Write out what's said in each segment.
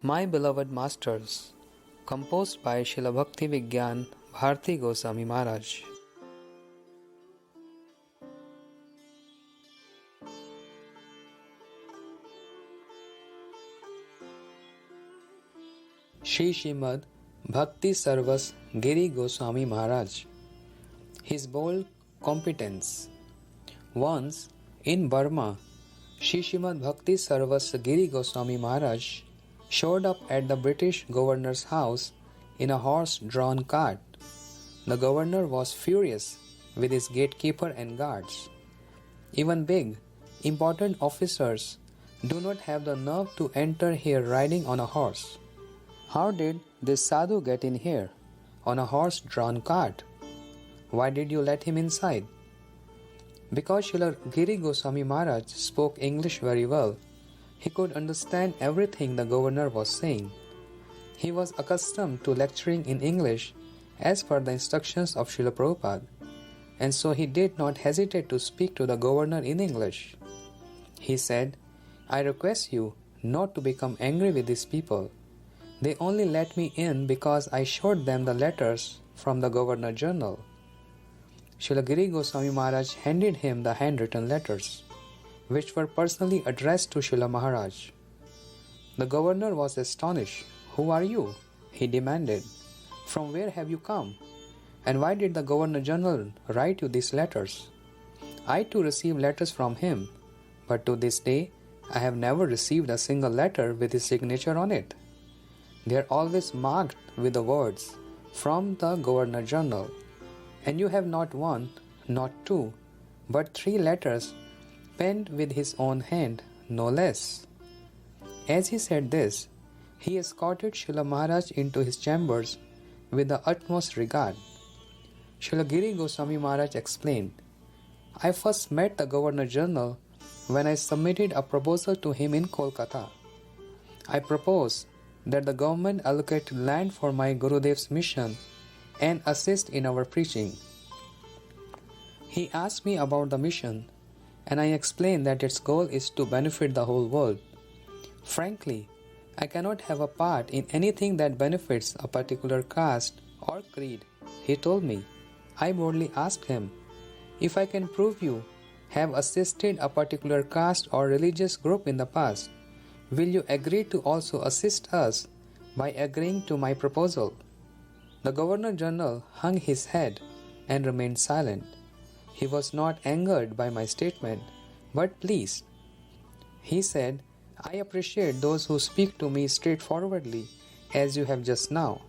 My Beloved Masters, composed by Srila Bhakti Vigyan Bharati Goswami Maharaj. Shri Srimad Bhakti Sarvas Giri Goswami Maharaj. His bold competence. Once, in Burma, Shri Srimad Bhakti Sarvas Giri Goswami Maharaj showed up at the British governor's house in a horse-drawn cart. The governor was furious with his gatekeeper and guards. Even big, important officers do not have the nerve to enter here riding on a horse. How did this sadhu get in here on a horse-drawn cart? Why did you let him inside? Because Srila Giri Goswami Maharaj spoke English very well, he could understand everything the governor was saying. He was accustomed to lecturing in English as per the instructions of Srila Prabhupada, and so he did not hesitate to speak to the governor in English. He said, "I request you not to become angry with these people. They only let me in because I showed them the letters from the Governor General." Srila Giri Goswami Maharaj handed him the handwritten letters, which were personally addressed to Srila Maharaj. The governor was astonished. "Who are you?" he demanded. "From where have you come? And why did the Governor General write you these letters?" "I too receive letters from him, but to this day I have never received a single letter with his signature on it. They are always marked with the words, 'From the Governor General,' and you have not one, not two, but 3 letters penned with his own hand, no less." As he said this, he escorted Srila Maharaj into his chambers with the utmost regard. Srila Giri Goswami Maharaj explained, "I first met the Governor General when I submitted a proposal to him in Kolkata. I proposed that the government allocate land for my Gurudev's mission and assist in our preaching. He asked me about the mission, and I explained that its goal is to benefit the whole world. Frankly, I cannot have a part in anything that benefits a particular caste or creed," he told me. I boldly asked him, "If I can prove you have assisted a particular caste or religious group in the past, will you agree to also assist us by agreeing to my proposal?" The Governor General hung his head and remained silent. He was not angered by my statement, but pleased. He said, "I appreciate those who speak to me straightforwardly, as you have just now."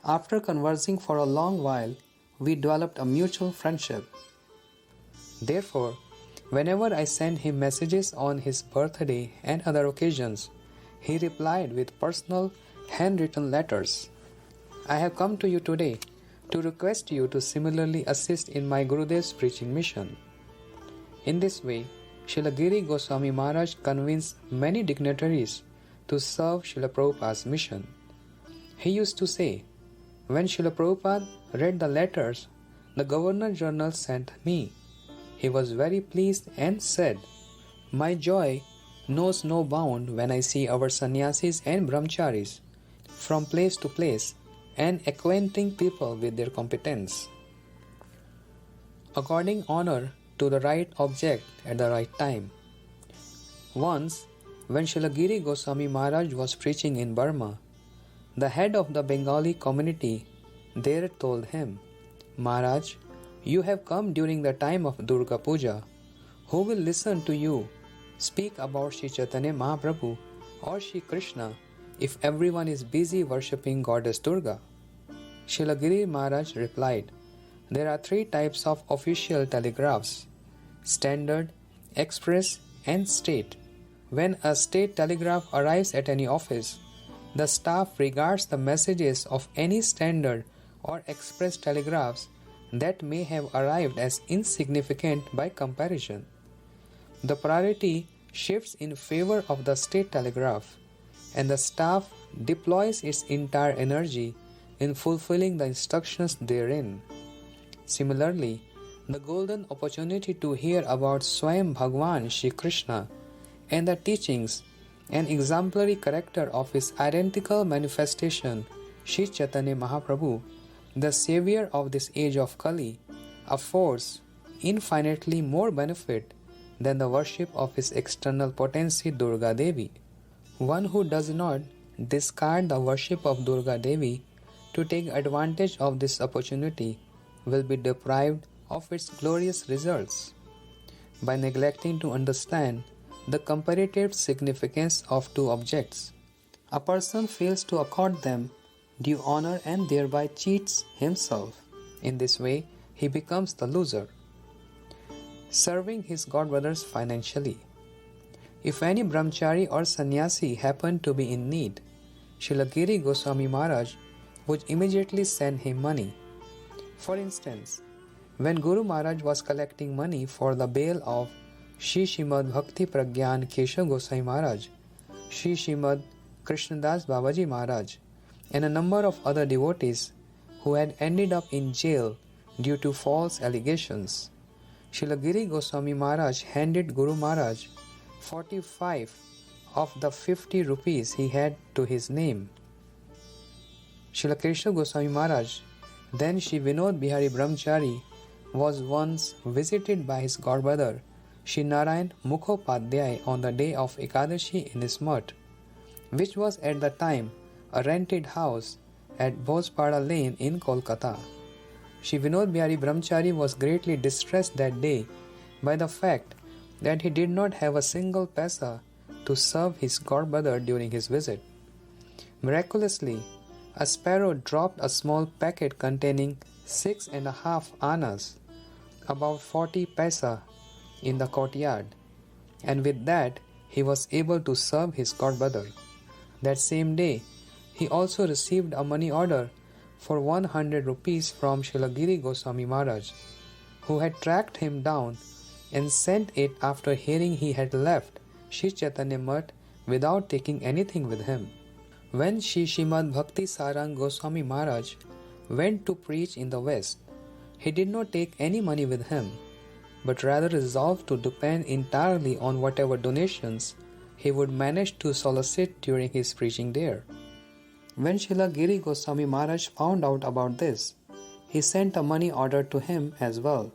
After conversing for a long while, we developed a mutual friendship. Therefore, whenever I sent him messages on his birthday and other occasions, he replied with personal handwritten letters. "I have come to you today to request you to similarly assist in my Gurudev's preaching mission." In this way, Srila Giri Goswami Maharaj convinced many dignitaries to serve Srila Prabhupada's mission. He used to say, "When Srila Prabhupada read the letters the Governor General sent me, he was very pleased and said, 'My joy knows no bound when I see our sannyasis and brahmacharis from place to place and acquainting people with their competence.'" According honor to the right object at the right time. Once, when Srila Giri Goswami Maharaj was preaching in Burma, the head of the Bengali community there told him, "Maharaj, you have come during the time of Durga Puja. Who will listen to you speak about Sri Chaitanya Mahaprabhu or Sri Krishna if everyone is busy worshipping Goddess Durga?" Srila Giri Maharaj replied, "There are 3 types of official telegraphs: standard, express, and state. When a state telegraph arrives at any office, the staff regards the messages of any standard or express telegraphs that may have arrived as insignificant by comparison. The priority shifts in favor of the state telegraph, and the staff deploys its entire energy in fulfilling the instructions therein. Similarly, the golden opportunity to hear about Swayam Bhagwan Shri Krishna and the teachings an exemplary character of his identical manifestation, Sri Chaitanya Mahaprabhu, the savior of this age of Kali, affords infinitely more benefit than the worship of his external potency Durga Devi. One who does not discard the worship of Durga Devi to take advantage of this opportunity will be deprived of its glorious results. By neglecting to understand the comparative significance of two objects, a person fails to accord them due honor and thereby cheats himself. In this way, he becomes the loser, serving his godbrothers financially. If any brahmachari or sannyasi happened to be in need, Srila Giri Goswami Maharaj would immediately send him money. For instance, when Guru Maharaj was collecting money for the bail of Shri Srimad Bhakti Pragyan Keshav Goswami Maharaj, Shri Srimad Krishnadas Babaji Maharaj, and a number of other devotees who had ended up in jail due to false allegations, Srila Giri Goswami Maharaj handed Guru Maharaj 45 of the 50 rupees he had to his name. Srila Krishna Goswami Maharaj, then Shri Vinod Bihari Brahmachari, was once visited by his godbrother Shri Narayan Mukhopadhyay on the day of Ekadashi in his mutt, which was at the time a rented house at Bhojpada Lane in Kolkata. Shri Vinod Bihari Brahmachari was greatly distressed that day by the fact that he did not have a single paisa to serve his godbrother during his visit. Miraculously, a sparrow dropped a small packet containing 6.5 annas, about 40 paisa, in the courtyard, and with that he was able to serve his godbrother. That same day, he also received a money order for 100 rupees from Srila Giri Goswami Maharaj, who had tracked him down and sent it after hearing he had left Sri Chaitanya Mutt without taking anything with him. When Sri Srimad Bhakti Sarang Goswami Maharaj went to preach in the West, he did not take any money with him, but rather resolved to depend entirely on whatever donations he would manage to solicit during his preaching there. When Srila Giri Goswami Maharaj found out about this, he sent a money order to him as well.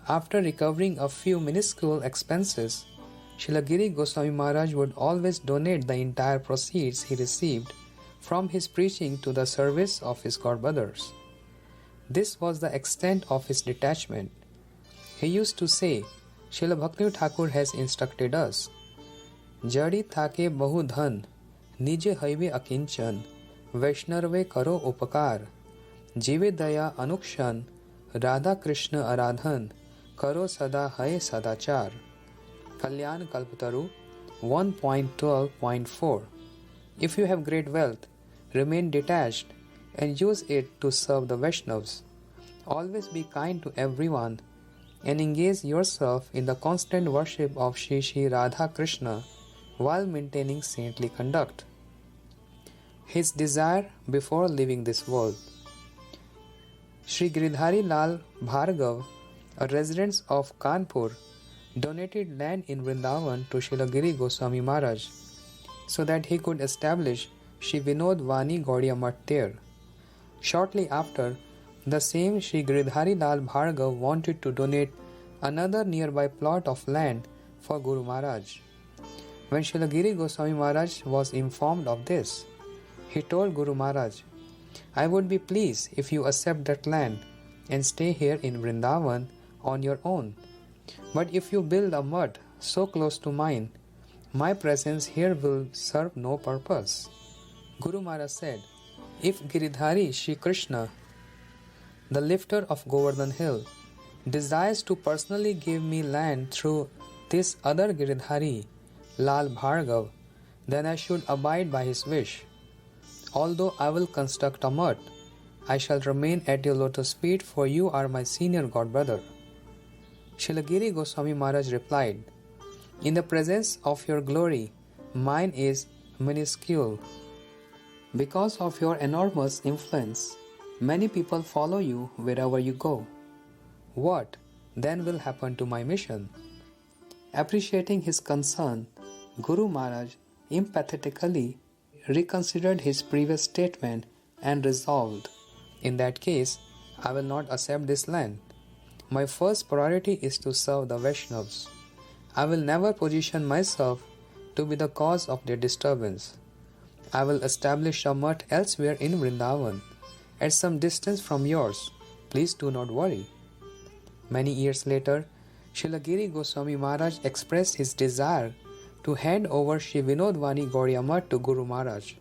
After recovering a few minuscule expenses, Srila Giri Goswami Maharaj would always donate the entire proceeds he received from his preaching to the service of his godbrothers. This was the extent of his detachment. He used to say, Srila Bhakti Thakur has instructed us, Jari thake bahu dhan, nije haive akinchan, Vaishnarve karo upakar, Jive daya anukshan, Radha Krishna aradhan, Karo sada hai sadachar. Kalyan Kalpataru 1.12.4. If you have great wealth, remain detached and use it to serve the Vaishnavas. Always be kind to everyone and engage yourself in the constant worship of Shri Shri Radha Krishna while maintaining saintly conduct. His desire before leaving this world. Shri Giridhari Lal Bhargav, a resident of Kanpur, donated land in Vrindavan to Srila Giri Goswami Maharaj so that he could establish Shri Vinod Vani Gaudiya Mutt there. Shortly after, the same Shri Giridhari Lal Bhargav wanted to donate another nearby plot of land for Guru Maharaj. When Srila Giri Goswami Maharaj was informed of this, he told Guru Maharaj, I would be pleased if you accept that land and stay here in Vrindavan on your own. But if you build a mutt so close to mine, my presence here will serve no purpose. Guru Maharaj said, if Giridhari Shri Krishna, the lifter of Govardhan Hill, desires to personally give me land through this other Giridhari, Lal Bhargav, then I should abide by his wish. Although I will construct a mutt, I shall remain at your lotus feet, for you are my senior godbrother. Srila Giri Goswami Maharaj replied, in the presence of your glory, mine is minuscule. Because of your enormous influence, many people follow you wherever you go. What then will happen to my mission? Appreciating his concern, Guru Maharaj empathetically reconsidered his previous statement and resolved, "In that case, I will not accept this land. My first priority is to serve the Vaishnavas. I will never position myself to be the cause of their disturbance. I will establish a mutt elsewhere in Vrindavan, at some distance from yours. Please do not worry." Many years later, Srila Giri Goswami Maharaj expressed his desire to hand over Sri Vinodvani Gaudiya Math to Guru Maharaj,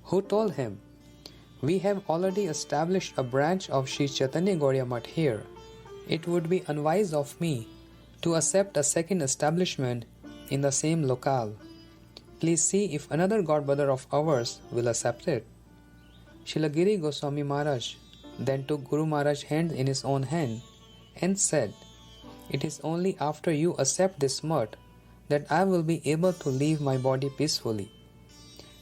who told him, "We have already established a branch of Sri Chaitanya Gaudiya Math here. It would be unwise of me to accept a second establishment in the same locale. Please see if another godbrother of ours will accept it." Srila Giri Goswami Maharaj then took Guru Maharaj's hand in his own hand and said, "It is only after you accept this math that I will be able to leave my body peacefully."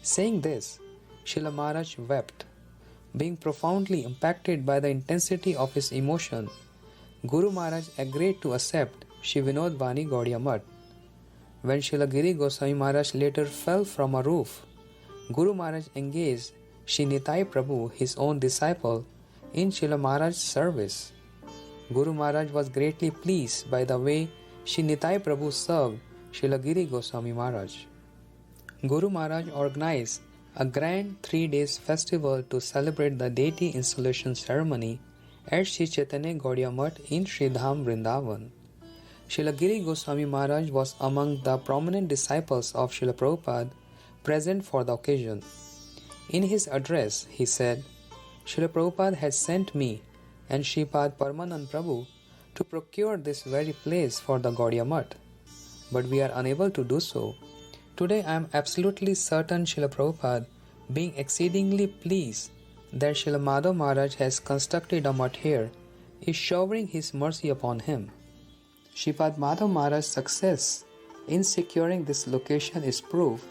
Saying this, Srila Maharaj wept. Being profoundly impacted by the intensity of his emotion, Guru Maharaj agreed to accept Sri Vinodvani Gaudiya Math. When Srila Giri Goswami Maharaj later fell from a roof, Guru Maharaj engaged Sri Nitai Prabhu, his own disciple, in Srila Maharaj's service. Guru Maharaj was greatly pleased by the way Sri Nitai Prabhu served Srila Giri Goswami Maharaj. Guru Maharaj organized a grand 3 days festival to celebrate the deity installation ceremony at Sri Chaitanya Gaudiya Math in Sri Dham, Vrindavan. Srila Giri Goswami Maharaj was among the prominent disciples of Srila Prabhupada present for the occasion. In his address, he said, "Srila Prabhupada has sent me and Sripad Paramanand Prabhu to procure this very place for the Gaudiya Math, but we are unable to do so. Today I am absolutely certain Srila Prabhupada, being exceedingly pleased that Srila Madhav Maharaj has constructed a math here, is showering his mercy upon him." Sripad Madhav Maharaj's success in securing this location is proof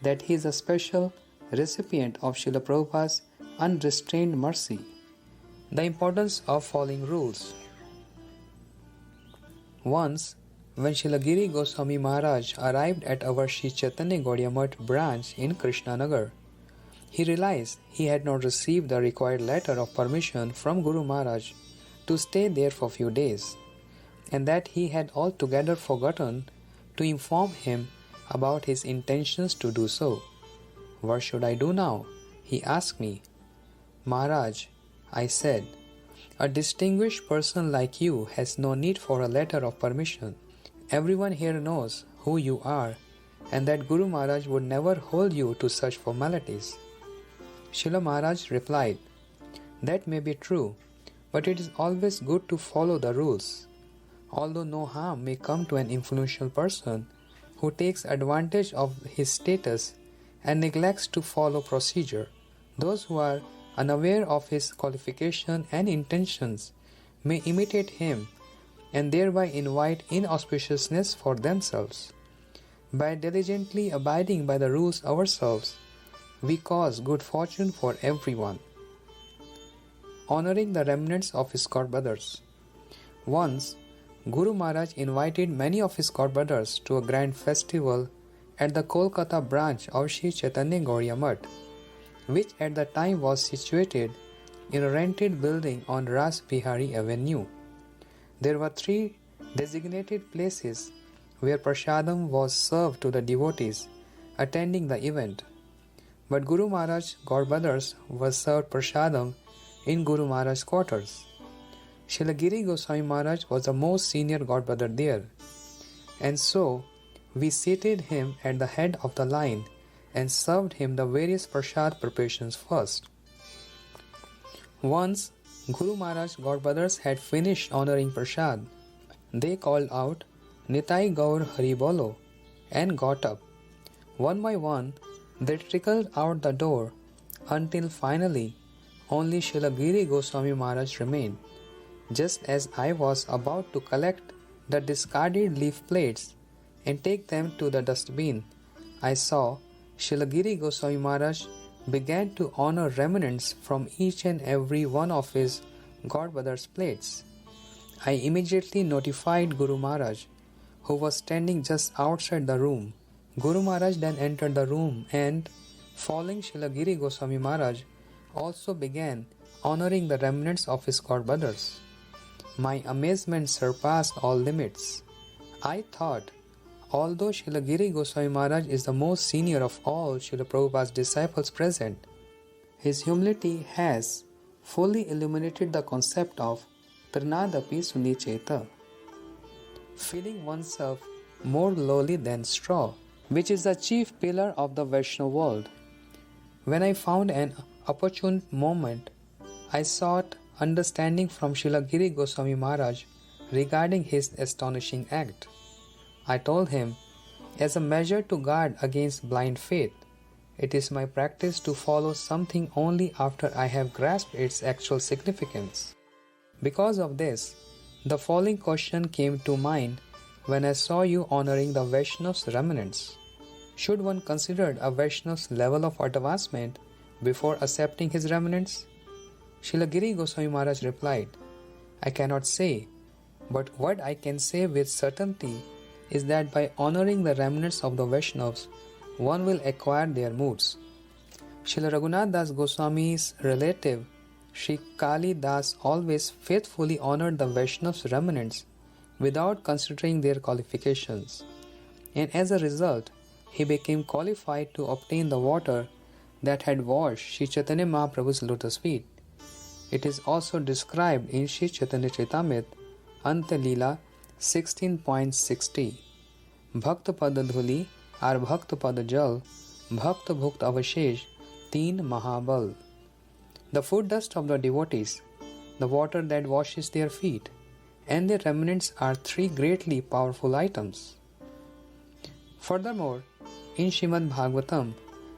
that he is a special recipient of Srila Prabhupada's unrestrained mercy. The importance of following rules. Once, when Srila Giri Goswami Maharaj arrived at our Sri Chaitanya Gaudiya Math branch in Krishnanagar, he realized he had not received the required letter of permission from Guru Maharaj to stay there for a few days, and that he had altogether forgotten to inform him about his intentions to do so. "What should I do now?" he asked me. "Maharaj," I said, "a distinguished person like you has no need for a letter of permission. Everyone here knows who you are, and that Guru Maharaj would never hold you to such formalities." Srila Maharaj replied, "That may be true, but it is always good to follow the rules. Although no harm may come to an influential person who takes advantage of his status and neglects to follow procedure, those who are unaware of his qualification and intentions may imitate him and thereby invite inauspiciousness for themselves. By diligently abiding by the rules ourselves, we cause good fortune for everyone." Honoring the remnants of his godbrothers. Once, Guru Maharaj invited many of his godbrothers to a grand festival at the Kolkata branch of Sri Chaitanya Gaudiya Math, which at the time was situated in a rented building on Ras Bihari Avenue. There were 3 designated places where prasadam was served to the devotees attending the event, but Guru Maharaj's godbrothers were served prasadam in Guru Maharaj's quarters. Srila Giri Goswami Maharaj was the most senior godbrother there, and so we seated him at the head of the line and served him the various prasad preparations first. Once Guru Maharaj's godbrothers had finished honoring prasad, they called out, "Nitai Gaur Hari Bolo," and got up. One by one, they trickled out the door until finally only Srila Giri Goswami Maharaj remained. Just as I was about to collect the discarded leaf plates and take them to the dustbin, I saw Srila Giri Goswami Maharaj began to honor remnants from each and every one of his godbrothers' plates. I immediately notified Guru Maharaj, who was standing just outside the room. Guru Maharaj then entered the room and, following Srila Giri Goswami Maharaj, also began honoring the remnants of his god brothers. My amazement surpassed all limits. I thought, although Srila Giri Goswami Maharaj is the most senior of all Srila Prabhupada's disciples present, his humility has fully illuminated the concept of Trinadapi Sunicheta, feeling oneself more lowly than straw, which is the chief pillar of the Vaishnava world. When I found an opportune moment, I sought understanding from Srila Giri Goswami Maharaj regarding his astonishing act. I told him, as a measure to guard against blind faith, it is my practice to follow something only after I have grasped its actual significance. Because of this, the following question came to mind when I saw you honoring the Vaishnav's remnants. Should one consider a Vaishnav's level of advancement before accepting his remnants? Srila Giri Goswami Maharaj replied, I cannot say, but what I can say with certainty is that by honoring the remnants of the Vaishnavas, one will acquire their moods. Srila Raghunath Das Goswami's relative, Sri Kali Das, always faithfully honored the Vaishnavas' remnants without considering their qualifications, and as a result, he became qualified to obtain the water that had washed Sri Chaitanya Mahaprabhu's lotus feet. It is also described in Sri Chaitanya Charitamrita, Anta Leela 16.60. Bhakt Pad Dhuli और भक्त पद जल भक्त भुक्त अवशेष तीन महाबल. The food dust of the devotees, the water that washes their feet, and their remnants are three greatly powerful items. Furthermore, in Srimad Bhagavatam,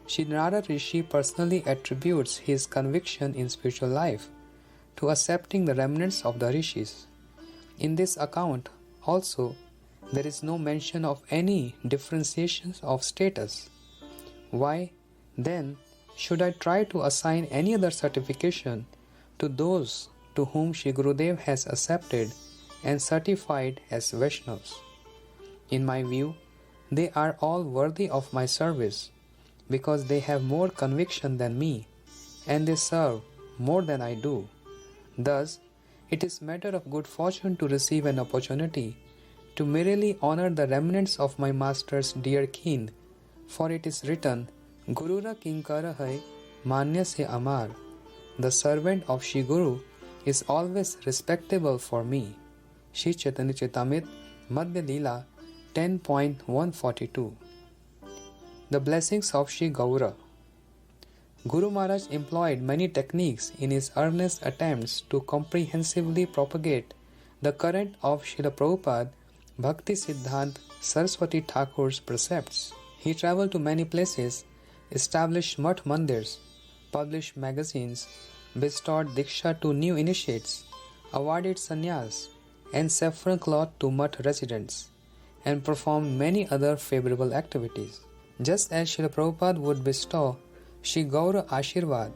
Sri Narada Rishi personally attributes his conviction in spiritual life to accepting the remnants of the rishis. In this account, also, there is no mention of any differentiations of status. Why, then, should I try to assign any other certification to those to whom Shri Gurudev has accepted and certified as Vaishnavas? In my view, they are all worthy of my service because they have more conviction than me and they serve more than I do. Thus, it is matter of good fortune to receive an opportunity to merely honor the remnants of my master's dear kin, for it is written, Gurura Kinkara Hai Manya Se Amar. The servant of Shri Guru is always respectable for me. Shri Chaitanya Charitamrita, Madhya Leela 10.142. The blessings of Shri Gaura. Guru Maharaj employed many techniques in his earnest attempts to comprehensively propagate the current of Srila Prabhupada Bhakti Siddhant Saraswati Thakur's precepts. He traveled to many places, established mutt mandirs, published magazines, bestowed diksha to new initiates, awarded sannyas and saffron cloth to mutt residents, and performed many other favorable activities. Just as Srila Prabhupada would bestow Shri Gaura Ashirvad,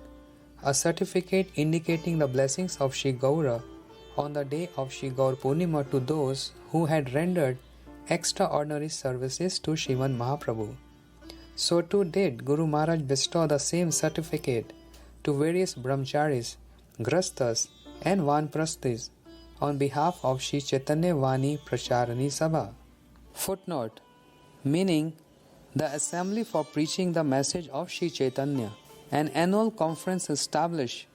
a certificate indicating the blessings of Shri Gaura on the day of Shri Gaur Purnima to those who had rendered extraordinary services to Srimad Mahaprabhu. So too did Guru Maharaj bestow the same certificate to various brahmacharis, grasthas and vanprasthis on behalf of Shri Chaitanya Vani Pracharani Sabha. Footnote: meaning the assembly for preaching the message of Shri Chaitanya, an annual conference established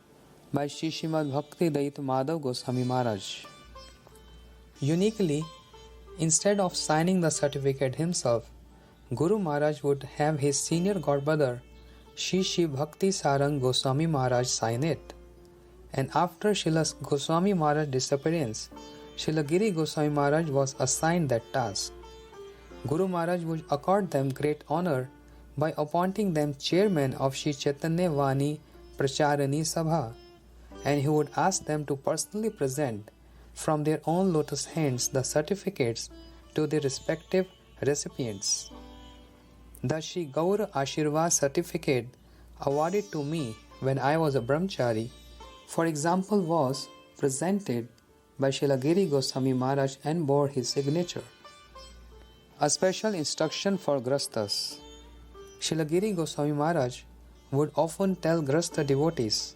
by Shri Srimad Bhakti Dayita Madhav Goswami Maharaj. Uniquely, instead of signing the certificate himself, Guru Maharaj would have his senior godbrother Shri Shri Bhakti Sarang Goswami Maharaj sign it. And after Srila Goswami Maharaj's disappearance, Srila Giri Goswami Maharaj was assigned that task. Guru Maharaj would accord them great honor by appointing them chairmen of Shri Chaitanya Vani Pracharani Sabha, and he would ask them to personally present from their own lotus hands the certificates to their respective recipients. The Shri Gaura Ashirvad certificate awarded to me when I was a brahmachari, for example, was presented by Srila Giri Goswami Maharaj and bore his signature. A special instruction for Grasthas. Srila Giri Goswami Maharaj would often tell Grastha devotees,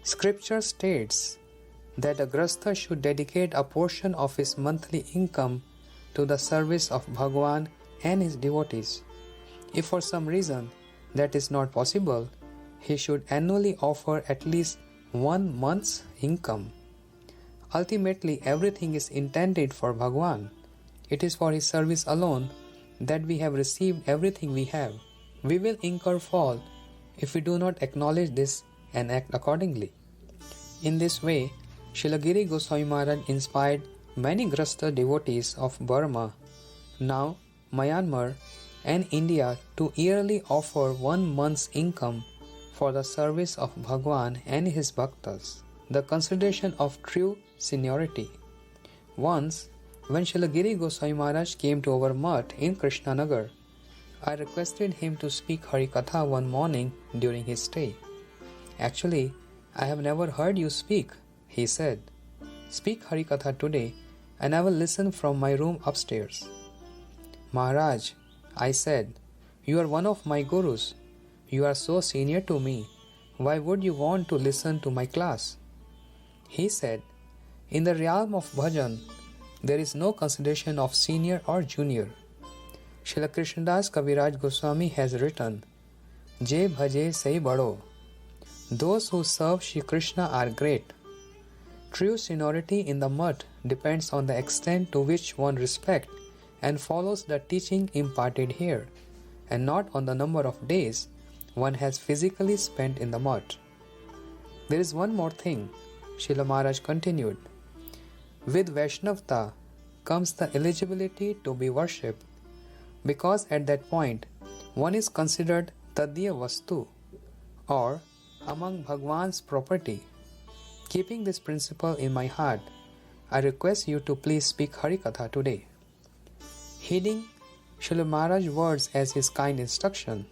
Scripture states that a Grastha should dedicate a portion of his monthly income to the service of Bhagwan and his devotees. If for some reason that is not possible, he should annually offer at least 1 month's income. Ultimately, everything is intended for Bhagwan. It is for his service alone that we have received everything we have. We will incur fault if we do not acknowledge this and act accordingly. In this way, Srila Giri Goswami Maharaj inspired many Grastha devotees of Burma, now Myanmar, and India to yearly offer 1 month's income for the service of Bhagwan and his bhaktas. The consideration of true seniority. Once, when Srila Giri Goswami Maharaj came to our mutt in Krishnanagar, I requested him to speak Harikatha one morning during his stay. Actually, I have never heard you speak, he said. Speak Harikatha today and I will listen from my room upstairs. Maharaj, I said, you are one of my gurus. You are so senior to me. Why would you want to listen to my class? He said, in the realm of bhajan, there is no consideration of senior or junior. Srila Krishnadas Kaviraj Goswami has written, Je bhaje sai bado. Those who serve Shri Krishna are great. True seniority in the mutt depends on the extent to which one respects and follows the teaching imparted here, and not on the number of days one has physically spent in the mutt. There is one more thing, Srila Maharaj continued. With Vaishnavta comes the eligibility to be worshipped, because at that point one is considered Tadya Vastu, or among Bhagwan's property. Keeping this principle in my heart, I request you to please speak Harikatha today. Heeding Srila Maharaj's words as his kind instruction,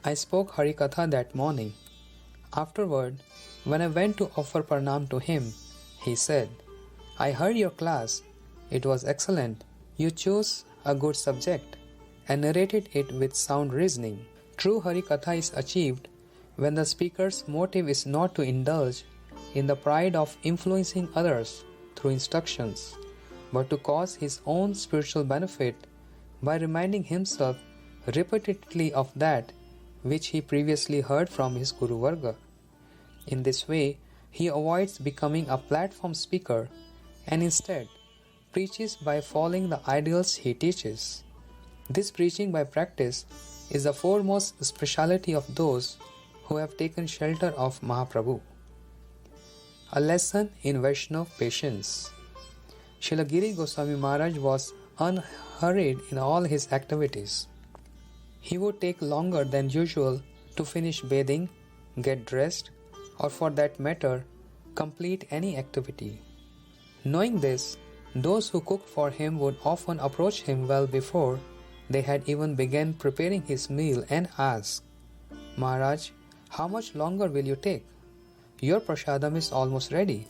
I spoke Harikatha that morning. Afterward, when I went to offer pranam to him, he said, I heard your class. It was excellent. You chose a good subject and narrated it with sound reasoning. True Harikatha is achieved when the speaker's motive is not to indulge in the pride of influencing others through instructions, but to cause his own spiritual benefit by reminding himself repeatedly of that which he previously heard from his Guru Varga. In this way, he avoids becoming a platform speaker and instead preaches by following the ideals he teaches. This preaching by practice is the foremost speciality of those who have taken shelter of Mahaprabhu. A lesson in Vaishnava patience. Srila Giri Goswami Maharaj was unhurried in all his activities. He would take longer than usual to finish bathing, get dressed, or for that matter, complete any activity. Knowing this, those who cooked for him would often approach him well before they had even begun preparing his meal and ask, Maharaj, how much longer will you take? Your prasadam is almost ready,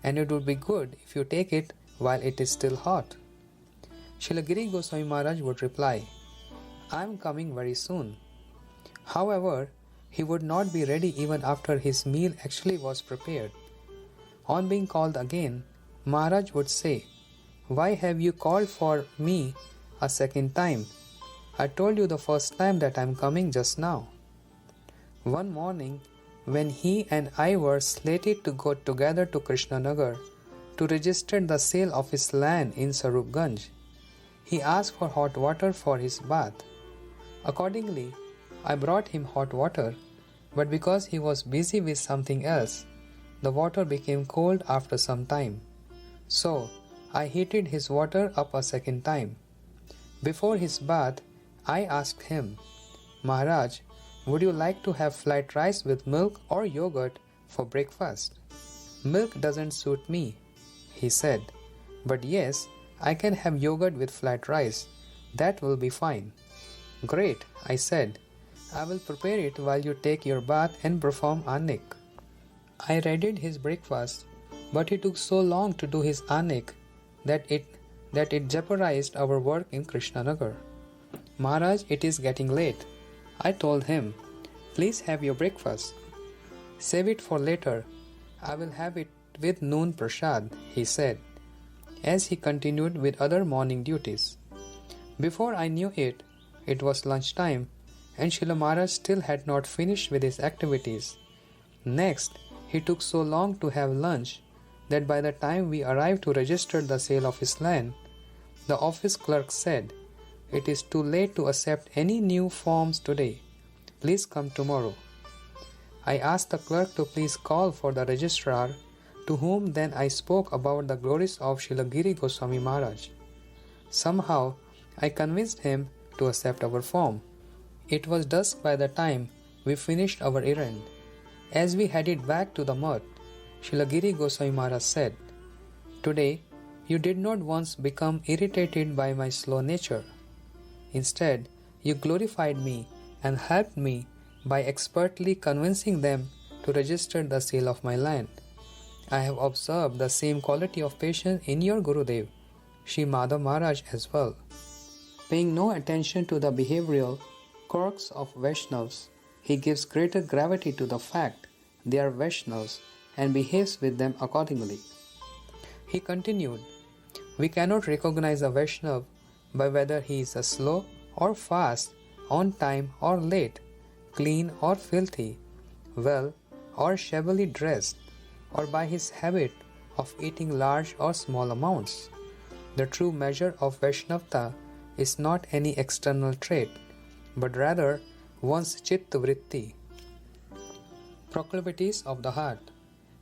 and it would be good if you take it while it is still hot. Srila Giri Goswami Maharaj would reply, I am coming very soon. However, he would not be ready even after his meal actually was prepared. On being called again, Maharaj would say, Why have you called for me a second time? I told you the first time that I am coming just now. One morning, when he and I were slated to go together to Krishnanagar to register the sale of his land in Sarupganj, he asked for hot water for his bath. Accordingly, I brought him hot water, but because he was busy with something else, the water became cold after some time. So, I heated his water up a second time. Before his bath, I asked him, Maharaj, would you like to have flight rice with milk or yogurt for breakfast? Milk doesn't suit me, he said, but yes, I can have yogurt with flat rice. That will be fine. Great, I said. I will prepare it while you take your bath and perform anik. I readied his breakfast, but he took so long to do his anik that it that it jeopardized our work in Krishnanagar. Maharaj, it is getting late. I told him, please have your breakfast. Save it for later. I will have it with noon prasad, he said, as he continued with other morning duties. Before I knew it, it was lunchtime, and Srila Maharaj still had not finished with his activities. Next, he took so long to have lunch that by the time we arrived to register the sale of his land, the office clerk said, "It is too late to accept any new forms today. Please come tomorrow." I asked the clerk to please call for the registrar, to whom then I spoke about the glories of Srila Giri Goswami Maharaj. Somehow, I convinced him to accept our form. It was dusk by the time we finished our errand. As we headed back to the mart, Srila Giri Goswami Maharaj said, "Today, you did not once become irritated by my slow nature. Instead, you glorified me and helped me by expertly convincing them to register the sale of my land. I have observed the same quality of patience in your Gurudev, Sri Madhav Maharaj as well." Paying no attention to the behavioral quirks of Vaishnavas, he gives greater gravity to the fact they are Vaishnavas and behaves with them accordingly. He continued, "We cannot recognize a Vaishnava by whether he is slow or fast, on time or late, clean or filthy, well or shabbily dressed, or by his habit of eating large or small amounts. The true measure of Vaishnavta is not any external trait, but rather one's chitta vritti, proclivities of the heart,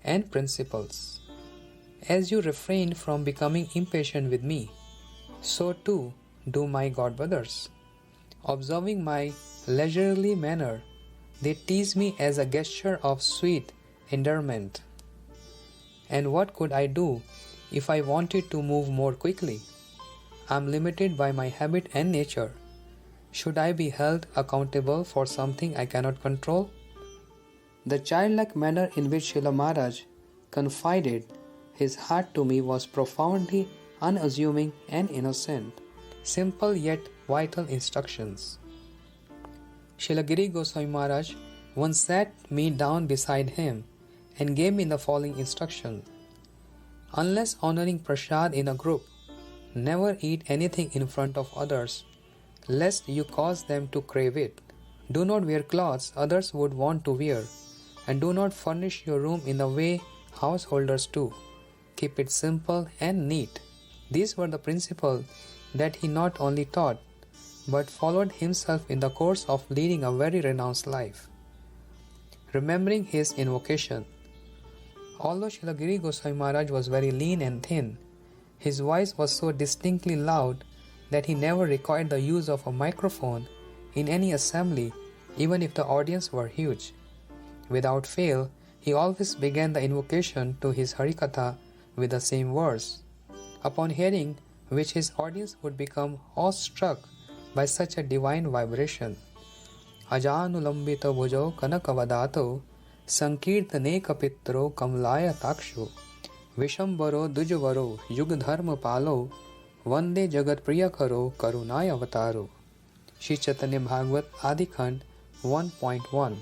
and principles. As you refrain from becoming impatient with me, so too do my god brothers. Observing my leisurely manner, they tease me as a gesture of sweet endearment. And what could I do if I wanted to move more quickly? I am limited by my habit and nature. Should I be held accountable for something I cannot control?" The childlike manner in which Srila Maharaj confided his heart to me was profoundly unassuming and innocent. Simple yet vital instructions. Srila Giri Goswami Maharaj once sat me down beside him and gave me the following instruction: "Unless honoring prasad in a group, never eat anything in front of others, lest you cause them to crave it. Do not wear clothes others would want to wear, and do not furnish your room in the way householders do. Keep it simple and neat." These were the principles that he not only taught, but followed himself in the course of leading a very renounced life. Remembering his invocation. Although Srila Giri Goswami Maharaj was very lean and thin, his voice was so distinctly loud that he never required the use of a microphone in any assembly, even if the audience were huge. Without fail, he always began the invocation to his Harikatha with the same verse, upon hearing which his audience would become awestruck by such a divine vibration. "Ajanulambita bhujau kanakavadato sankirtane kapitro kamlaya takshu vishambaro dujvaro yugdharma palo vande jagat priyakaro karunaya avataro." Sri Chaitanya Bhagavat Adikhand 1.1.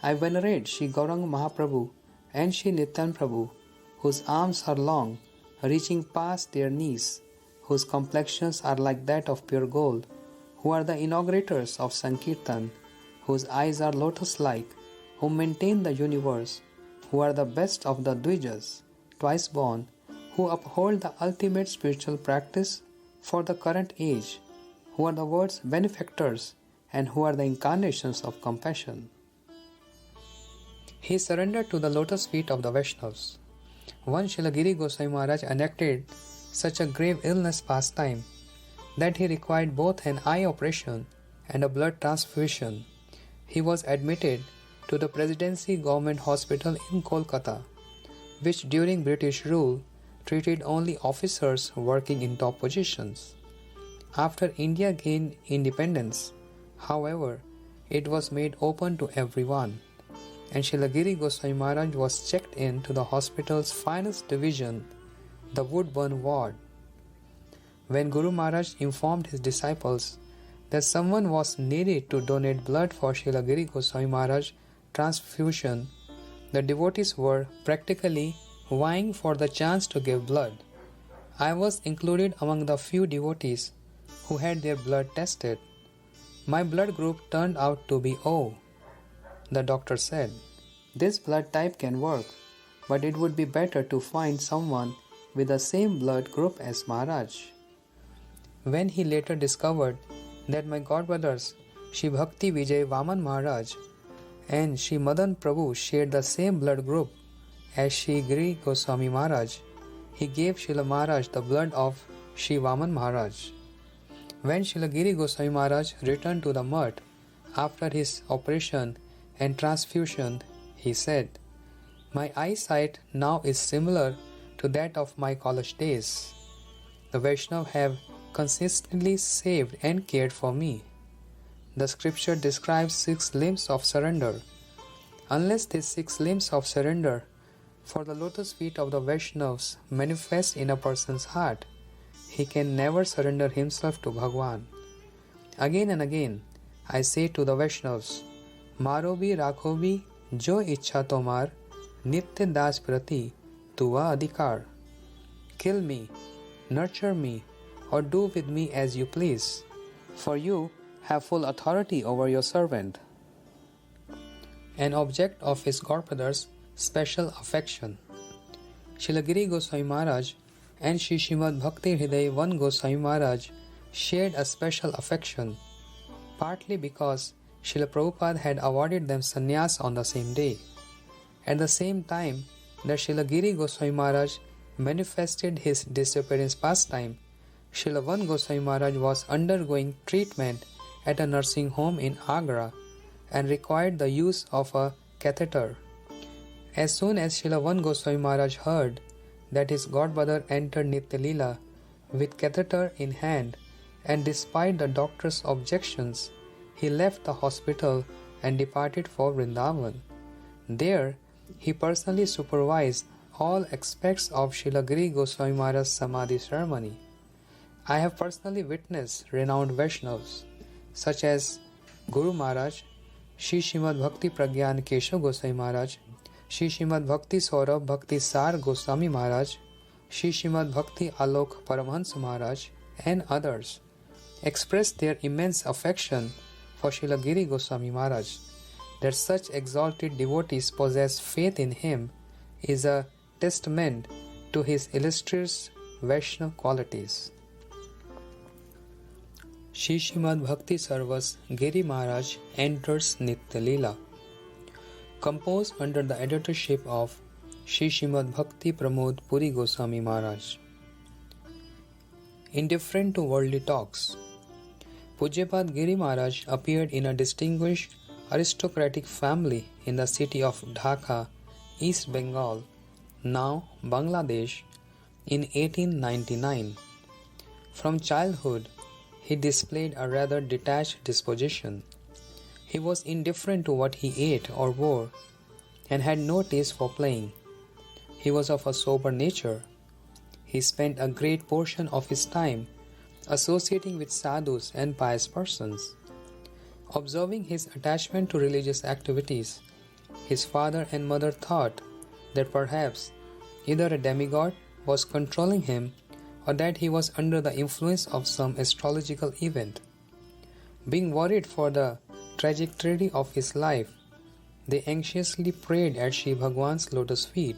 I venerate Sri Gauranga Mahaprabhu and Sri Nityan Prabhu, whose arms are long, reaching past their knees, whose complexions are like that of pure gold, who are the inaugurators of Sankirtan, whose eyes are lotus-like, who maintain the universe, who are the best of the Dvijas, twice born, who uphold the ultimate spiritual practice for the current age, who are the world's benefactors, and who are the incarnations of compassion. He surrendered to the lotus feet of the Vaishnavas. Once Srila Giri Goswami Maharaj enacted such a grave illness pastime that he required both an eye operation and a blood transfusion. He was admitted to the Presidency Government Hospital in Kolkata, which during British rule treated only officers working in top positions. After India gained independence, however, it was made open to everyone, and Srila Giri Goswami Maharaj was checked in to the hospital's finest division, the Woodburn ward. When Guru Maharaj informed his disciples that someone was needed to donate blood for Srila Giri Goswami Maharaj transfusion, the devotees were practically vying for the chance to give blood. I was included among the few devotees who had their blood tested. My blood group turned out to be O, the doctor said. This blood type can work, but it would be better to find someone with the same blood group as Maharaj. When he later discovered that my godbrothers Shri Bhakti Vijay Vaman Maharaj and Shri Madan Prabhu shared the same blood group as Shri Giri Goswami Maharaj, he gave Srila Maharaj the blood of Shri Vaman Maharaj. When Srila Giri Goswami Maharaj returned to the mutt after his operation and transfusion, he said, "My eyesight now is similar to that of my college days. The Vaishnavas have consistently saved and cared for me." The scripture describes 6 limbs of surrender. Unless these 6 limbs of surrender for the lotus feet of the Vaishnavas manifest in a person's heart, he can never surrender himself to Bhagwan. Again and again, I say to the Vaishnavas, "Maro bhi rakho bhi jo ichha tomar, nitya das prati tuva adhikar." Kill me, nurture me, or do with me as you please, for you have full authority over your servant. An object of his godbrother's special affection. Srila Giri Goswami Maharaj and Sri Srimad Bhakti Hriday Van Goswami Maharaj shared a special affection, partly because Srila Prabhupada had awarded them sannyas on the same day. At the same time that Srila Giri Goswami Maharaj manifested his disappearance pastime, Srila Van Goswami Maharaj was undergoing treatment at a nursing home in Agra and required the use of a catheter. As soon as Srila Van Goswami Maharaj heard that his godbrother entered Nitya Leela with catheter in hand, and despite the doctor's objections, he left the hospital and departed for Vrindavan. There, he personally supervised all aspects of Srila Giri Goswami Maharaj's Samadhi ceremony. I have personally witnessed renowned Vaishnavas such as Guru Maharaj, Shri Srimad Bhakti Pragyan Keshav Goswami Maharaj, Shri Srimad Bhakti Saurabh Bhakti Sar Goswami Maharaj, Shri Srimad Bhakti Alok Paramhans Maharaj, and others express their immense affection for Srila Giri Goswami Maharaj. That such exalted devotees possess faith in him is a testament to his illustrious Vaishnava qualities. Shri Srimad Bhakti Sarvas Giri Maharaj enters Nitya Leela. Composed under the editorship of Shri Srimad Bhakti Pramod Puri Goswami Maharaj. Indifferent to worldly talks, Pujyapad Giri Maharaj appeared in a distinguished aristocratic family in the city of Dhaka, East Bengal, now Bangladesh, in 1899. From childhood, he displayed a rather detached disposition. He was indifferent to what he ate or wore and had no taste for playing. He was of a sober nature. He spent a great portion of his time associating with sadhus and pious persons. Observing his attachment to religious activities, his father and mother thought that perhaps either a demigod was controlling him or that he was under the influence of some astrological event. Being worried for the trajectory of his life, they anxiously prayed at Sri Bhagwan's lotus feet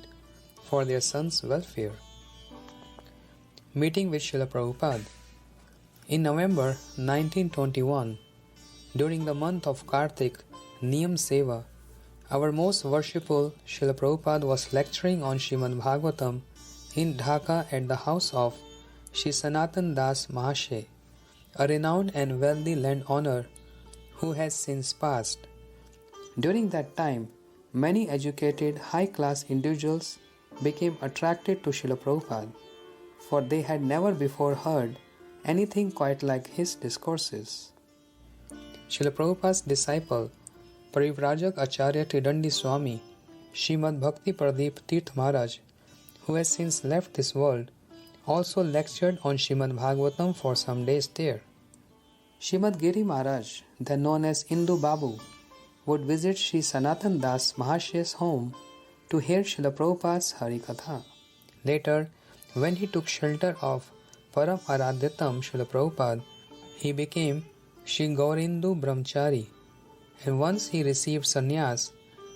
for their son's welfare. Meeting with Srila Prabhupada. In November 1921, during the month of Kartik, Niyam Seva, our most worshipful Srila Prabhupada was lecturing on Srimad Bhagavatam in Dhaka at the house of Shri Sanatan Das Mahasaya, a renowned and wealthy landowner who has since passed. During that time, many educated, high-class individuals became attracted to Srila Prabhupada, for they had never before heard anything quite like his discourses. Srila Prabhupada's disciple, Parivrajak Acharya Tridandi Swami, Srimad Bhakti Pradeep Tirth Maharaj, who has since left this world, also lectured on Srimad Bhagavatam for some days there. Srimad Giri Maharaj, then known as Indu Babu, would visit Sri Sanatan Das Mahashi's home to hear Srila Prabhupada's Harikatha. Later, when he took shelter of Param Aradhyatam Srila Prabhupada, he became Sri Gaurindu Brahmachari, and once he received sannyas,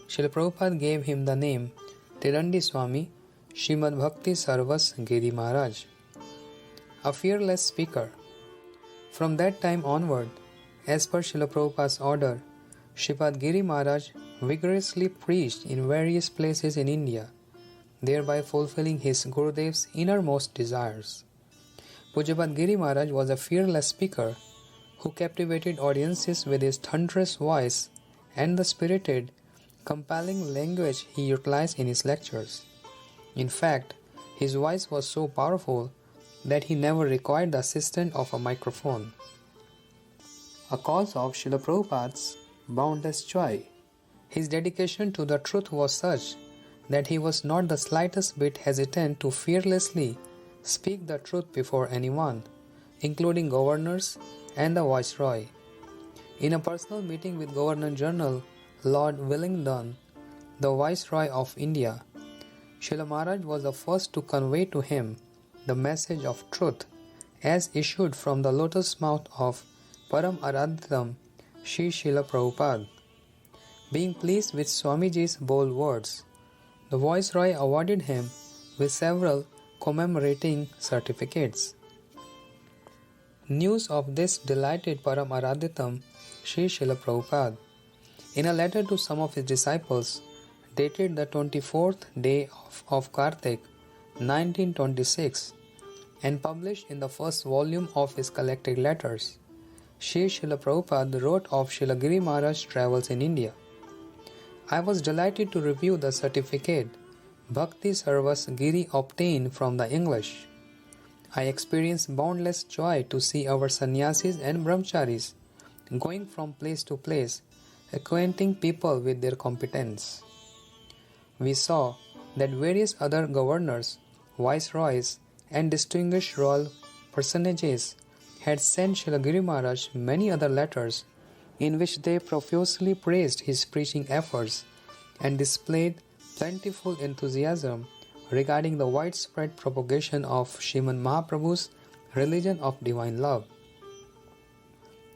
Srila Prabhupada gave him the name Tirandi Swami Srimad Bhakti Sarvas Giri Maharaj, a fearless speaker. From that time onward, as per Srila Prabhupada's order, Srimad Giri Maharaj vigorously preached in various places in India, thereby fulfilling his Gurudev's innermost desires. Pujyapat Giri Maharaj was a fearless speaker who captivated audiences with his thunderous voice and the spirited, compelling language he utilized in his lectures. In fact, his voice was so powerful that he never required the assistance of a microphone. A cause of Srila Prabhupada's boundless joy. His dedication to the truth was such that he was not the slightest bit hesitant to fearlessly speak the truth before anyone, including governors and the Viceroy. In a personal meeting with Governor-General Lord Wellington, the Viceroy of India, Srila Maharaj was the first to convey to him the message of truth as issued from the lotus mouth of Param Aradhyatam Sri Srila Prabhupada. Being pleased with Swamiji's bold words, the Viceroy awarded him with several commemorating certificates. News of this delighted Param Aradhyatam Sri Srila Prabhupada. In a letter to some of his disciples, dated the 24th day of Kartik, 1926, and published in the first volume of his collected letters, Sri Srila Prabhupada wrote of Srila Giri Maharaj's travels in India. I was delighted to review the certificate Bhakti Sarvas Giri obtained from the English. I experienced boundless joy to see our sannyasis and brahmacharis going from place to place, acquainting people with their competence. We saw that various other governors, viceroys, and distinguished royal personages had sent Srila Giri Maharaj many other letters in which they profusely praised his preaching efforts and displayed plentiful enthusiasm regarding the widespread propagation of Sriman Mahaprabhu's religion of divine love.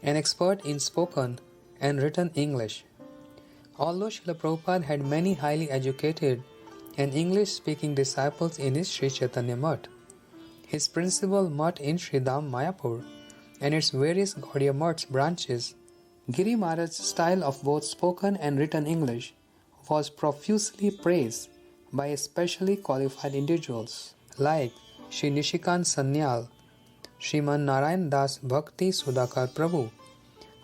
An expert in spoken and written English. Although Srila Prabhupada had many highly educated and English-speaking disciples in his Sri Chaitanya Mutt, his principal mutt in Sri Dham Mayapur, and its various Gaudiya Mutts branches, Giri Maharaj's style of both spoken and written English was profusely praised by especially qualified individuals like Sri Nishikant Sanyal, Sriman Narayan Das Bhakti Sudhakar Prabhu,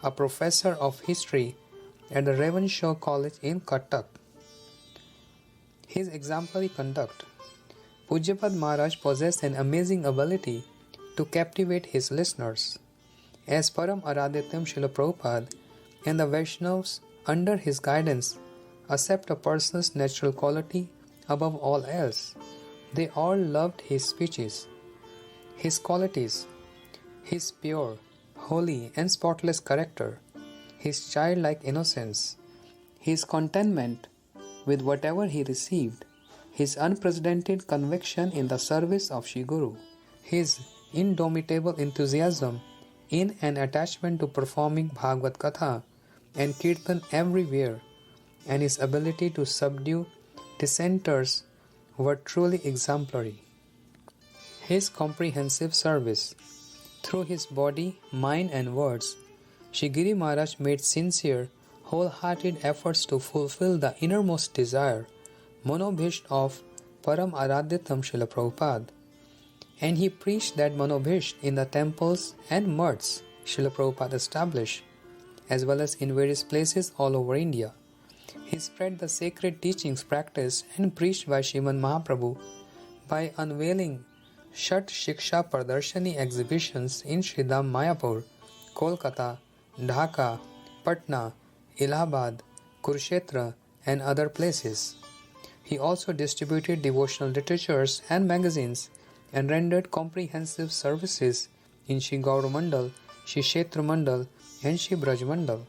a professor of history at the Ravenshaw College in Cuttack. His exemplary conduct. Pujyapat Maharaj possessed an amazing ability to captivate his listeners. As Param Aradhyatam Srila Prabhupada and the Vaishnavas under his guidance accept a person's natural quality above all else, they all loved his speeches, his qualities, his pure, holy and spotless character, his childlike innocence, his contentment with whatever he received, his unprecedented conviction in the service of Shri Guru, his indomitable enthusiasm in and attachment to performing Bhagavad Katha and Kirtan everywhere, and his ability to subdue dissenters were truly exemplary. His comprehensive service. Through his body, mind and words, Shri Giri Maharaj made sincere, wholehearted efforts to fulfill the innermost desire, Manobhishta of Param Aradhyatam Srila Prabhupada, and he preached that Manobhishta in the temples and mutts Srila Prabhupada established, as well as in various places all over India. He spread the sacred teachings practiced and preached by Sriman Mahaprabhu by unveiling Shat Shiksha Pradarshani exhibitions in Sri Dham Mayapur, Kolkata, Dhaka, Patna, Allahabad, Kurukshetra and other places. He also distributed devotional literatures and magazines and rendered comprehensive services in Shri Gaur Mandal, Shri Kshetra Mandal, and Shri Braj Mandal.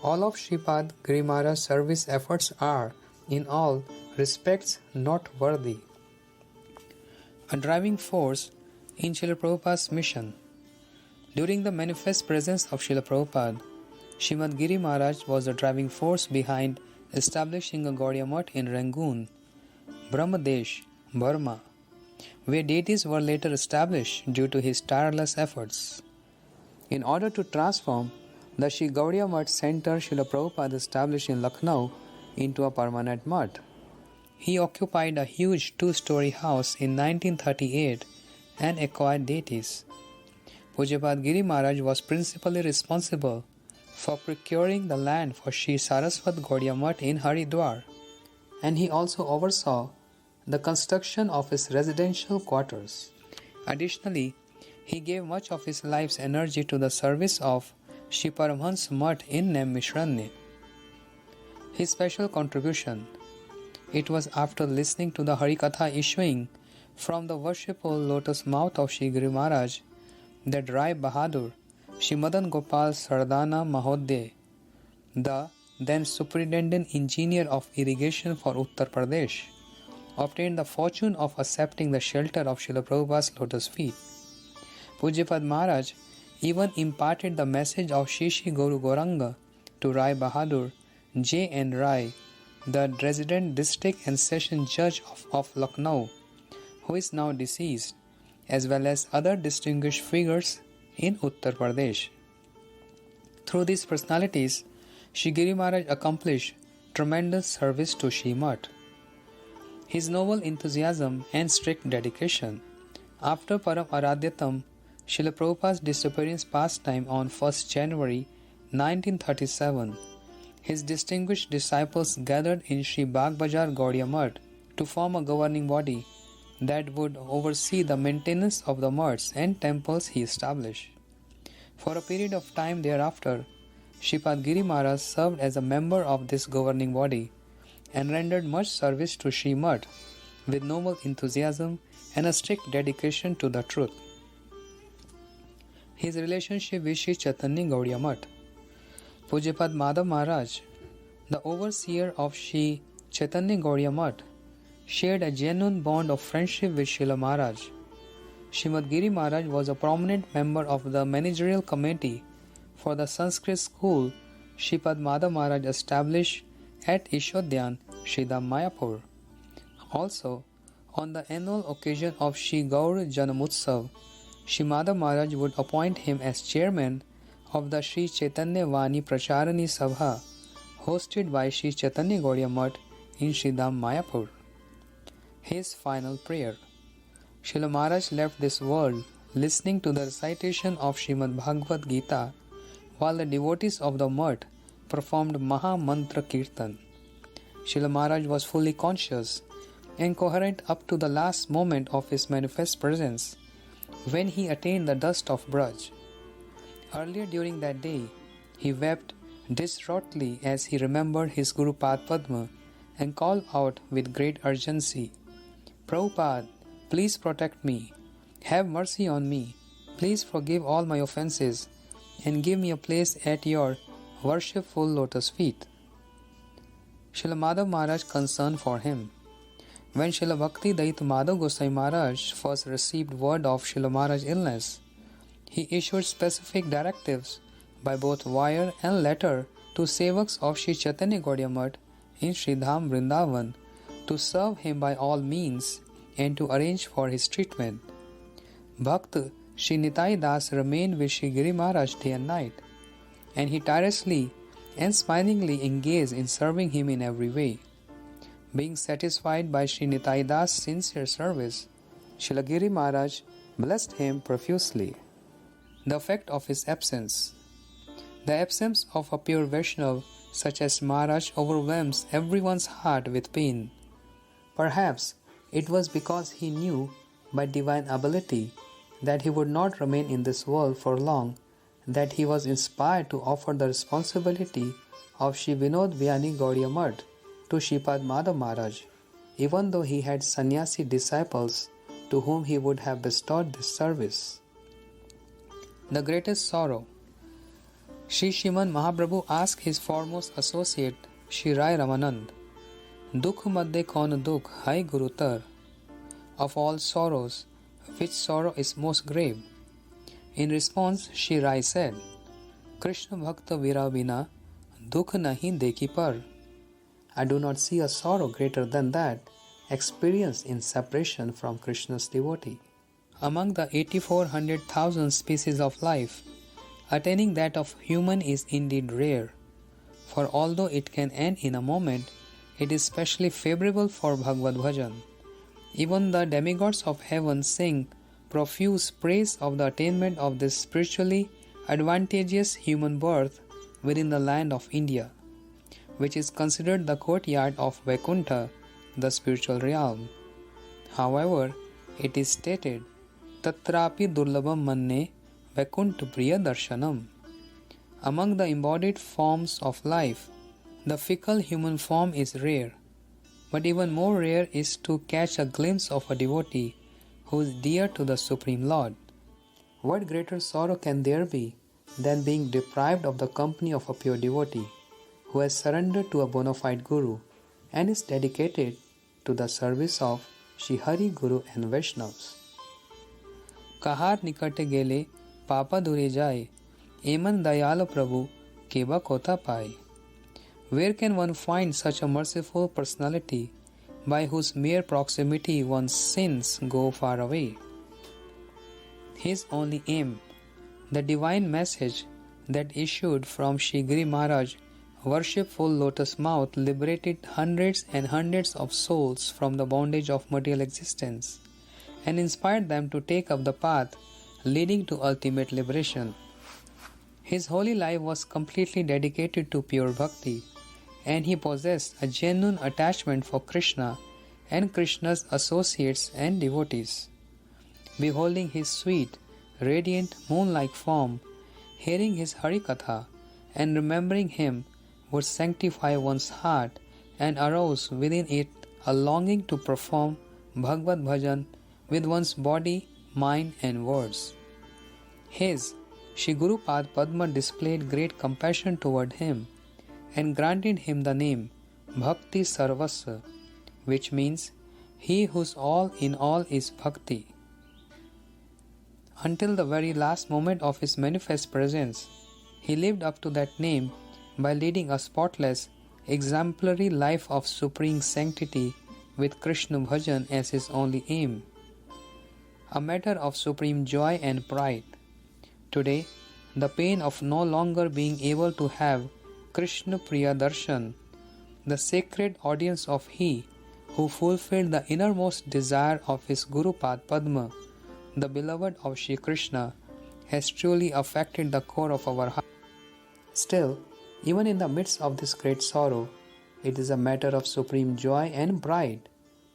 All of Sripad Giri Maharaj's service efforts are, in all respects, noteworthy. A driving force in Srila Prabhupada's mission. During the manifest presence of Srila Prabhupada, Srimad Giri Maharaj was the driving force behind establishing a Gaudiya Math in Rangoon, Brahmadesh, Burma, where deities were later established due to his tireless efforts. In order to transform the Sri Gaudiya Math Center Srila Prabhupada established in Lucknow into a permanent math, he occupied a huge two-story house in 1938 and acquired deities. Pujapad Giri Maharaj was principally responsible for procuring the land for Sri Saraswat Gaudiya Math in Haridwar, and he also oversaw the construction of his residential quarters. Additionally, he gave much of his life's energy to the service of Shri Paramhans Math in Naimishranne. His special contribution. It was after listening to the Harikatha issuing from the worshipful lotus mouth of Shri Giri Maharaj that Rai Bahadur, Shri Madan Gopal Sardana Mahodaya, the then Superintendent Engineer of Irrigation for Uttar Pradesh, obtained the fortune of accepting the shelter of Srila Prabhupada's lotus feet. Pujapad Maharaj even imparted the message of Shri Shri Guru Gauranga to Rai Bahadur J. N. Rai, the resident district and session judge of Lucknow, who is now deceased, as well as other distinguished figures in Uttar Pradesh. Through these personalities, Shri Giri Maharaj accomplished tremendous service to Shri Math. His noble enthusiasm and strict dedication. After Param Aradhyatam, Srila Prabhupada's disappearance pastime on 1st January 1937, his distinguished disciples gathered in Sri Bagbazar Gaudiya Math to form a governing body that would oversee the maintenance of the maths and temples he established. For a period of time thereafter, Sripad Giri Maharaj served as a member of this governing body and rendered much service to Sri Math with noble enthusiasm and a strict dedication to the truth. His relationship with Sri Chaitanya Gaudiya Math. Pujapad Madhav Maharaj, the overseer of Sri Chaitanya Gaudiya Math, shared a genuine bond of friendship with Srila Maharaj. Srimad Giri Maharaj was a prominent member of the managerial committee for the Sanskrit school Sripad Madhav Maharaj established at Ishodhyan, Sridham Mayapur. Also, on the annual occasion of Shri Gaur Janamutsav, Shri Madhav Maharaj would appoint him as chairman of the Sri Chaitanya Vani Pracharani Sabha hosted by Sri Chaitanya Gaudiya Math in Sridham Mayapur. His final prayer. Srila Maharaj left this world listening to the recitation of Srimad Bhagavad Gita while the devotees of the Math performed Maha Mantra Kirtan. Srila Maharaj was fully conscious and coherent up to the last moment of his manifest presence when he attained the dust of Braj. Earlier during that day, he wept distraughtly as he remembered his Guru Pad Padma and called out with great urgency, Prabhupada, please protect me, have mercy on me, please forgive all my offenses and give me a place at your worshipful lotus feet. Srila Madhav Maharaj concerned for him. When Srila Bhakti Dait Madhav Gosai Maharaj first received word of Srila Maharaj's illness, he issued specific directives by both wire and letter to sevaks of Sri Chaitanya Gaudiya Math in Sridham Vrindavan to serve him by all means and to arrange for his treatment. Bhakt Sri Nitai Das remained with Sri Giri Maharaj day and night, and he tirelessly and smilingly engaged in serving him in every way. Being satisfied by Sri Nitai Das' sincere service, Srila Giri Maharaj blessed him profusely. The effect of his absence. The absence of a pure Vaishnav such as Maharaj overwhelms everyone's heart with pain. Perhaps it was because he knew by divine ability that he would not remain in this world for long that he was inspired to offer the responsibility of Shri Vinod Vyani Gaudiya Math to Sripad Madhav Maharaj, even though he had sannyasi disciples to whom he would have bestowed this service. The greatest sorrow. Sri Srimad Mahaprabhu asked his foremost associate, Sri Rai Ramanand, Dukh madde kaun dukh hai gurutar? Of all sorrows, which sorrow is most grave? In response, Sri Rai said, Krishna Bhakta Vira Bina Dukh nahi dekhi par. I do not see a sorrow greater than that experienced in separation from Krishna's devotee. Among the 84,000 species of life, attaining that of human is indeed rare, for although it can end in a moment, it is specially favorable for Bhagavad Bhajan. Even the demigods of heaven sing profuse praise of the attainment of this spiritually advantageous human birth within the land of India, which is considered the courtyard of Vaikuntha, the spiritual realm. However, it is stated, Tatrapi Durlabham Manne Vaikuntha Priya Darshanam. Among the embodied forms of life, the fickle human form is rare, but even more rare is to catch a glimpse of a devotee who is dear to the Supreme Lord. What greater sorrow can there be than being deprived of the company of a pure devotee who has surrendered to a bona fide Guru and is dedicated to the service of Shri Hari Guru and Vaishnavas? Kahar nikate gele papa dure jaye, eman dayal Prabhu keba kota pai. Where can one find such a merciful personality by whose mere proximity one's sins go far away? His only aim, the divine message that issued from Shri Giri Maharaj, worshipful lotus mouth, liberated hundreds and hundreds of souls from the bondage of material existence and inspired them to take up the path leading to ultimate liberation. His holy life was completely dedicated to pure bhakti, and he possessed a genuine attachment for Krishna and Krishna's associates and devotees. Beholding his sweet, radiant, moon-like form, hearing his Harikatha, and remembering him would sanctify one's heart and arouse within it a longing to perform Bhagavad Bhajan with one's body, mind and words. His Shri Guru Pad Padma displayed great compassion toward him and granted him the name Bhakti Sarvasva, which means he whose all in all is Bhakti. Until the very last moment of his manifest presence, he lived up to that name by leading a spotless, exemplary life of supreme sanctity with Krishna Bhajan as his only aim. A matter of supreme joy and pride. Today, the pain of no longer being able to have Krishna Priya Darshan, the sacred audience of he who fulfilled the innermost desire of his Guru Pad Padma, the beloved of Shri Krishna, has truly affected the core of our heart. Still, even in the midst of this great sorrow, it is a matter of supreme joy and pride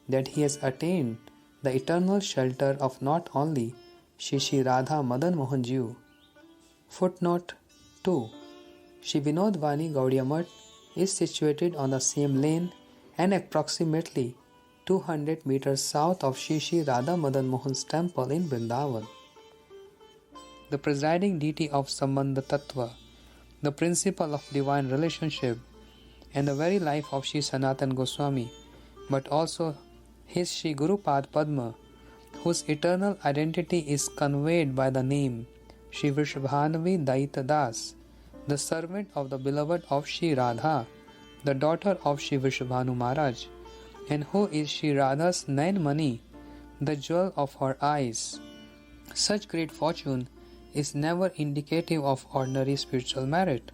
that he has attained the eternal shelter of not only Shri Radha Madan Mohan Ji. Footnote 2. Shri Vinod Vani Gaudiya Math is situated on the same lane and approximately 200 meters south of Shri Radha Madan Mohan's temple in Vrindavan. The presiding deity of Sambandha Tattva, the principle of divine relationship, and the very life of Shri Sanatan Goswami, but also his Shri Guru Pad Padma, whose eternal identity is conveyed by the name Shri Vrishabhanavi Daita Das, the servant of the beloved of Shri Radha, the daughter of Shri Vrishabhanu Maharaj, and who is Shri Radha's Nayan Mani, the jewel of her eyes. Such great fortune is never indicative of ordinary spiritual merit.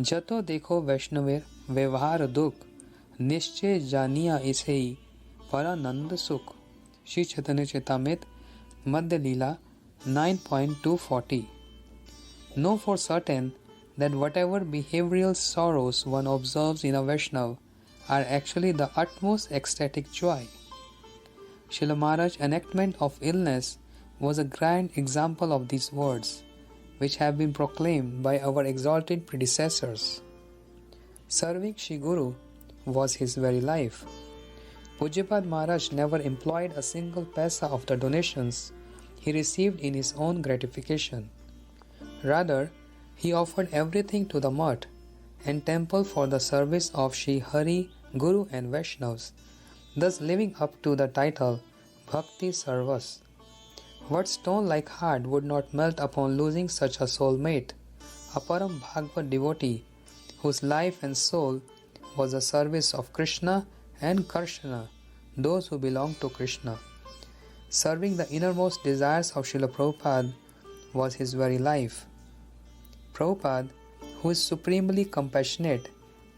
Jato dekho Vaishnaver Vyavhar Dukh, Nishche Janiya Isei Paranand Sukh. Shri Chaitanya Charitamrita, Madhya Leela 9.240. Know for certain that whatever behavioral sorrows one observes in a Vaishnava are actually the utmost ecstatic joy. Srila Maharaj's enactment of illness was a grand example of these words, which have been proclaimed by our exalted predecessors. Serving Shri Guru was his very life. Pujyapad Maharaj never employed a single paisa of the donations he received in his own gratification. Rather, he offered everything to the mutt and temple for the service of Sri Hari, Guru and Vaishnavas, thus living up to the title Bhakti Sarvas. What stone-like heart would not melt upon losing such a soulmate, a Param Bhagavad devotee whose life and soul was the service of Krishna and Karshana, those who belong to Krishna. Serving the innermost desires of Srila Prabhupada was his very life. Prabhupada, who is supremely compassionate,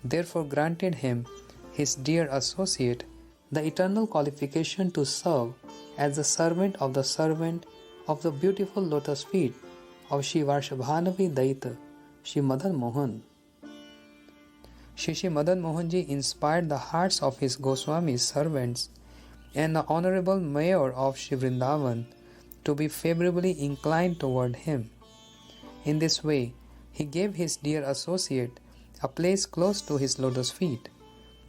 therefore granted him, his dear associate, the eternal qualification to serve as the servant of the beautiful lotus feet of Shri Varshabhanavi Daita, Shri Madan Mohan. Shri Madan Mohanji inspired the hearts of his Goswami servants and the Honorable Mayor of Shri Vrindavan to be favorably inclined toward him. In this way, he gave his dear associate a place close to his lotus feet,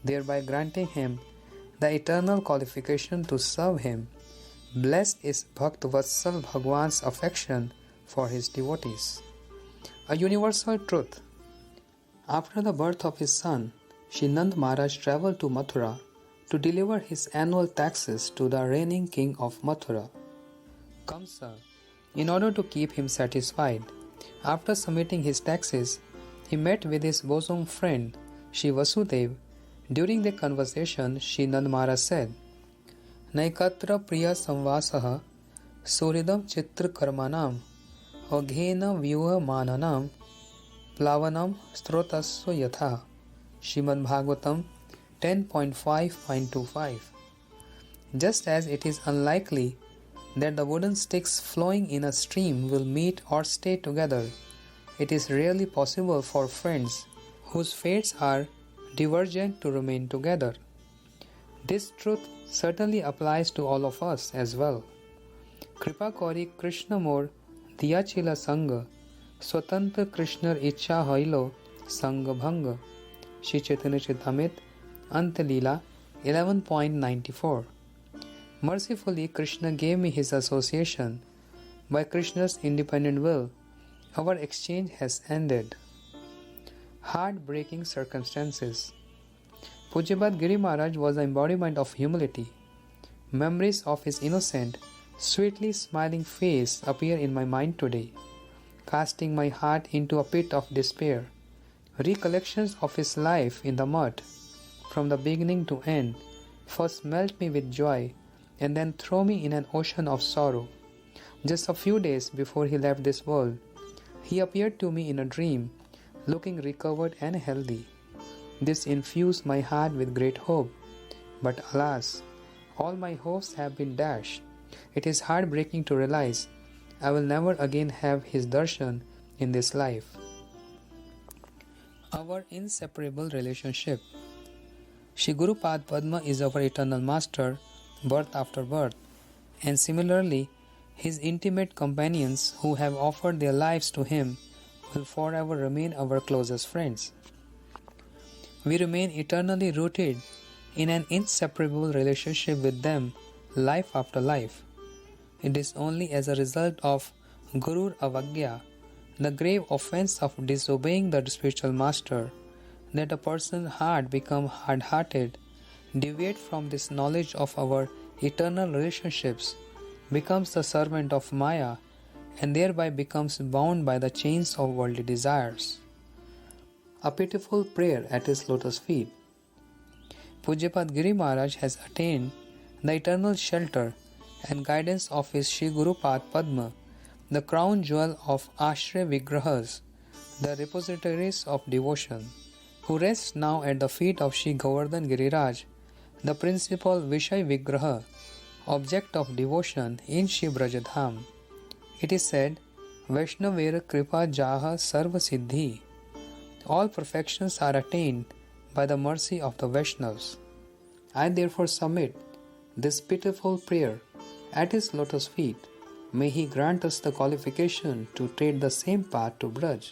thereby granting him the eternal qualification to serve him. Blessed is Bhakt Vatsal Bhagwan's affection for his devotees. A universal truth. After the birth of his son, Shri Nand Maharaj travelled to Mathura to deliver his annual taxes to the reigning king of Mathura, Kamsa. In order to keep him satisfied, after submitting his taxes, he met with his bosom friend Shri Vasudev. During the conversation, Shri Nand Maharaj said, Naikatra Priya Samvasaha Suridam Chitra Karmanam Aghena Vyuha Mananam Plavanam Strotasya Yatha. Srimad Bhagavatam 10.5.25. Just as it is unlikely that the wooden sticks flowing in a stream will meet or stay together, it is rarely possible for friends whose fates are divergent to remain together. This truth certainly applies to all of us as well. Kripa Kori Krishna Mor Diyachila Sangha Swatantra Krishna Icha Hailo Sangha Bhanga. Shri Chaitanya Charitamrita Anta Leela 11.94. Mercifully, Krishna gave me his association. By Krishna's independent will, our exchange has ended. Heartbreaking circumstances. Pujyapad Giri Maharaj was the embodiment of humility. Memories of his innocent, sweetly smiling face appear in my mind today, casting my heart into a pit of despair. Recollections of his life in the mud, from the beginning to end, first melt me with joy and then throw me in an ocean of sorrow. Just a few days before he left this world, he appeared to me in a dream, looking recovered and healthy. This infused my heart with great hope. But alas, all my hopes have been dashed. It is heartbreaking to realize I will never again have his darshan in this life. Our inseparable relationship. Shri Guru Pad Padma is our eternal master, birth after birth, and similarly, his intimate companions who have offered their lives to him will forever remain our closest friends. We remain eternally rooted in an inseparable relationship with them, life after life. It is only as a result of Gurur Avagya, the grave offense of disobeying the spiritual master, that a person's heart becomes hard-hearted, deviate from this knowledge of our eternal relationships, becomes the servant of Maya, and thereby becomes bound by the chains of worldly desires. A pitiful prayer at his lotus feet. Pujyapad Giri Maharaj has attained the eternal shelter and guidance of his Shri Guru Pad Padma, the crown jewel of Ashray Vigrahas, the repositories of devotion, who rests now at the feet of Shri Govardhan Giriraj, the principal Vishay Vigraha, object of devotion in Shri Brajadham. It is said, Vaishnavera Kripa Jaha Sarva Siddhi. All perfections are attained by the mercy of the Vaishnavas. I therefore submit this pitiful prayer at his lotus feet. May he grant us the qualification to tread the same path to Braj.